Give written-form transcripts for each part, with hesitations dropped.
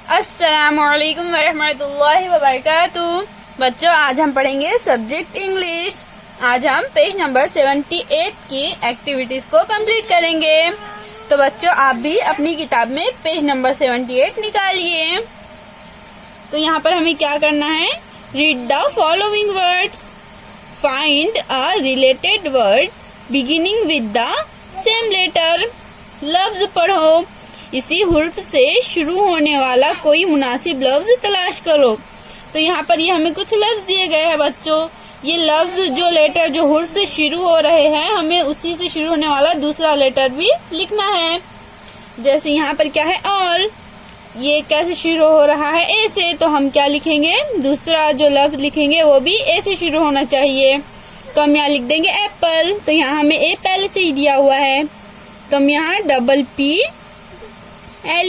अस्सलामुअलैकुम वरहमतुल्लाहि वबरकातुहू। बच्चों, आज हम पढ़ेंगे सब्जेक्ट इंग्लिश। आज हम पेज नंबर 78 की एक्टिविटीज को कंप्लीट करेंगे। तो बच्चों, आप भी अपनी किताब में पेज नंबर 78 निकालिए। तो यहाँ पर हमें क्या करना है? Read the following words, find a related word beginning with the same letter. लफ्ज पढ़ो, इसी हुर्फ से शुरू होने वाला कोई मुनासिब लफ्ज तलाश करो। तो यहाँ पर ये हमें कुछ लफ्ज दिए गए हैं बच्चों। ये लफ्ज जो लेटर जो हुर्फ से शुरू हो रहे हैं, हमें उसी से शुरू होने वाला दूसरा लेटर भी लिखना है। जैसे यहाँ पर क्या है? ऑल। ये कैसे शुरू हो रहा है? ए से। तो हम क्या लिखेंगे? दूसरा जो लफ्ज लिखेंगे वो भी ए से शुरू होना चाहिए। तो हम यहाँ लिख देंगे एप्पल। तो यहाँ हमें ए पहले से ही दिया हुआ है, तो हम यहाँ डबल पी एल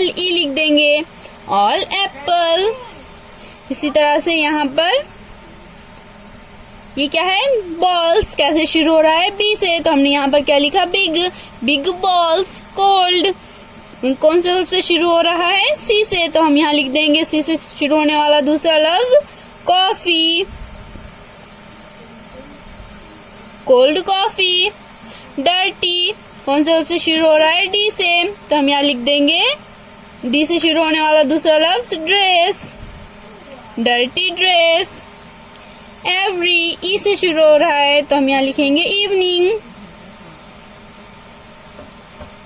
ई लिख देंगे, ऑल एप्पल। इसी तरह से यहाँ पर ये क्या है? बॉल्स। कैसे शुरू हो रहा है? बी से। तो हमने यहाँ पर क्या लिखा? बिग। Big balls. कोल्ड कौन से रूप से शुरू हो रहा है? सी से। तो हम यहाँ लिख देंगे सी से शुरू होने वाला दूसरा लफ्ज कॉफी, कोल्ड कॉफी। डर्टी कौन से रूप से शुरू हो रहा है? डी से। तो हम यहाँ लिख देंगे डी से शुरू होने वाला दूसरा लफ्ज ड्रेस, डर्टी ड्रेस। एवरी ई से शुरू हो रहा है, तो हम यहाँ लिखेंगे evening,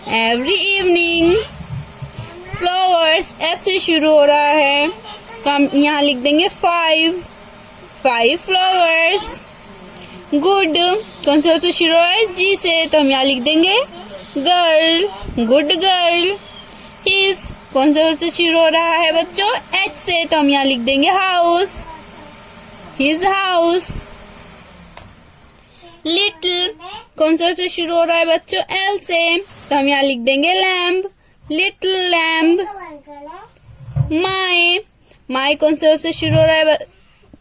every evening. Flowers F से शुरू हो रहा है, तो हम यहाँ लिख देंगे फाइव, फाइव फ्लावर्स। गुड कौन से से शुरू है? जी से। तो हम यहाँ लिख देंगे गर्ल, गुड गर्ल। हिज कौन से से शुरू हो रहा है बच्चों? एच से। तो हम यहाँ लिख देंगे हाउस, हिज हाउस। लिटिल कौन से शुरू हो रहा है बच्चों? एल से। तो हम यहाँ लिख देंगे लैम्ब, लिटिल लैम्ब। माई, माई कौन से शुरू हो रहा है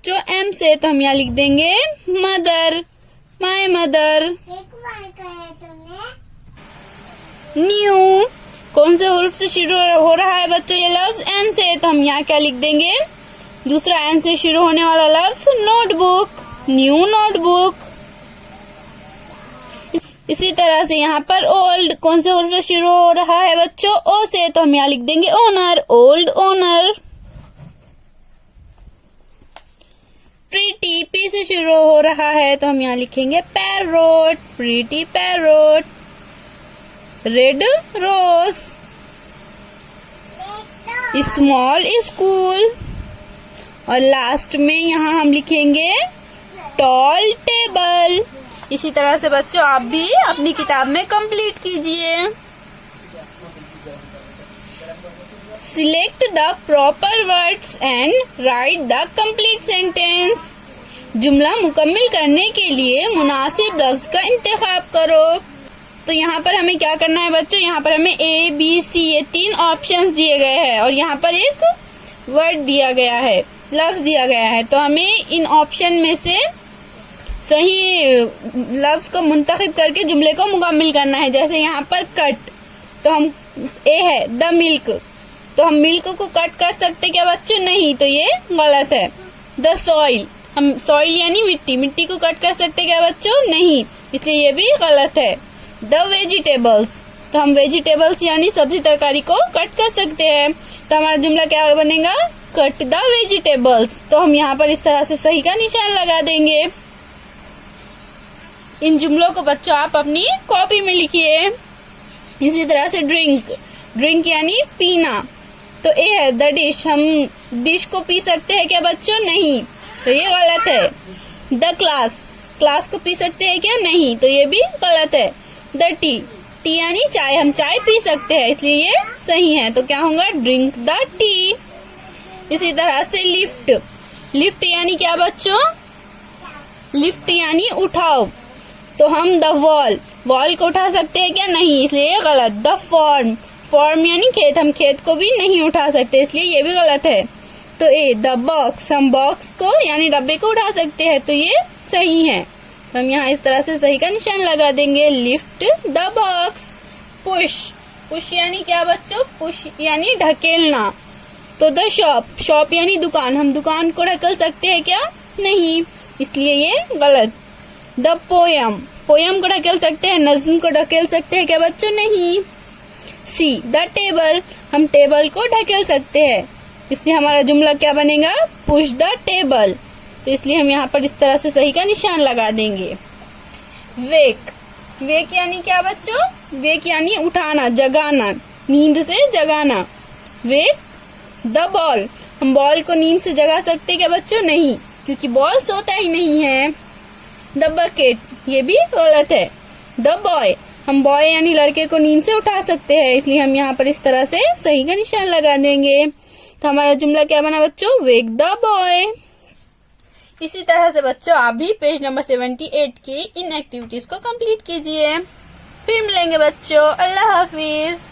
जो एम से। तो हम यहाँ लिख देंगे मदर, माय मदर। न्यू कौन से हुर्फ से शुरू हो रहा है बच्चों? ये लफ्ज एन से। तो हम यहाँ क्या लिख देंगे? दूसरा एन से शुरू होने वाला लफ्ज नोटबुक, न्यू नोटबुक। इसी तरह से यहाँ पर ओल्ड कौन से हुर्फ से शुरू हो रहा है बच्चों? ओ से। तो हम यहाँ लिख देंगे owner, old owner. Pretty P से शुरू हो रहा है, तो हम यहाँ लिखेंगे parrot, pretty parrot. Red rose, small school. और लास्ट में यहाँ हम लिखेंगे टॉल टेबल। इसी तरह से बच्चों आप भी अपनी किताब में कंप्लीट कीजिए। Select the proper words and write the complete sentence. जुमला मुकम्मिल करने के लिए मुनासिब लफ्ज का इंतखाब करो। तो यहाँ पर हमें क्या करना है बच्चों? यहाँ पर हमें ए बी सी ये तीन ऑप्शंस दिए गए हैं और यहाँ पर एक वर्ड दिया गया है, लफ्ज दिया गया है। तो हमें इन ऑप्शन में से सही लफ्ज को मुंतखब करके जुमले को मुकम्मिल करना है। जैसे यहाँ पर कट, तो हम ए है द मिल्क, तो हम मिल्क को कट कर सकते क्या बच्चों? नहीं, तो ये गलत है। द सॉइल, हम सॉइल यानी मिट्टी, मिट्टी को कट कर सकते क्या बच्चों? नहीं, इसलिए ये भी गलत है। द वेजिटेबल्स, तो हम वेजिटेबल्स यानी सब्जी तरकारी को कट कर सकते हैं। तो हमारा जुमला क्या बनेगा? Cut the vegetables. तो हम यहाँ पर इस तरह से सही का निशान लगा देंगे। इन जुमलों को बच्चों आप अपनी कॉपी में लिखिए। इसी तरह से ड्रिंक, ड्रिंक यानी पीना, तो ए है द डिश, हम डिश को पी सकते हैं क्या बच्चों? नहीं, तो ये गलत है। द क्लास, क्लास को पी सकते हैं क्या? नहीं, तो ये भी गलत है। द टी, टी यानी चाय, हम चाय पी सकते हैं, इसलिए ये सही है। तो क्या होगा? Drink the T. इसी तरह से लिफ्ट, लिफ्ट यानी क्या बच्चों? लिफ्ट यानी उठाओ, तो हम द वॉल, वॉल को उठा सकते हैं क्या? नहीं, इसलिए ये गलत। द फॉर्म, फॉर्म यानी खेत, हम खेत को भी नहीं उठा सकते, इसलिए ये भी गलत है। तो ए द बॉक्स, हम बॉक्स को यानी डब्बे को उठा सकते हैं, तो ये सही है। तो हम यहाँ इस तरह से सही का निशान लगा देंगे। Lift the box. Push, push यानी क्या बच्चों? पुश यानी ढकेलना, तो द शॉप, शॉप यानी दुकान, हम दुकान को ढकेल सकते हैं क्या? नहीं, इसलिए ये गलत। द पोयम, पोयम को ढकेल सकते हैं, नज्म को ढकेल सकते हैं क्या बच्चों? नहीं। सी द टेबल, हम टेबल को ढकेल सकते हैं, इसलिए हमारा जुमला क्या बनेगा? Push the table. तो इसलिए हम यहाँ पर इस तरह से सही का निशान लगा देंगे। वेक, वेक यानी क्या बच्चों? वेक यानी उठाना, जगाना, नींद से जगाना। वेक द बॉल, हम बॉल को नींद से जगा सकते क्या बच्चों? नहीं, क्योंकि बॉल सोता ही नहीं है। द बकेट, ये भी गलत है। द बॉय, हम बॉय यानी लड़के को नींद से उठा सकते हैं, इसलिए हम यहाँ पर इस तरह से सही का निशान लगा देंगे। तो हमारा जुमला क्या बना बच्चों? वेक द बॉय। इसी तरह से बच्चों आप भी पेज नंबर 78 की इन एक्टिविटीज को कंप्लीट कीजिए। फिर मिलेंगे बच्चों, अल्लाह हाफिज।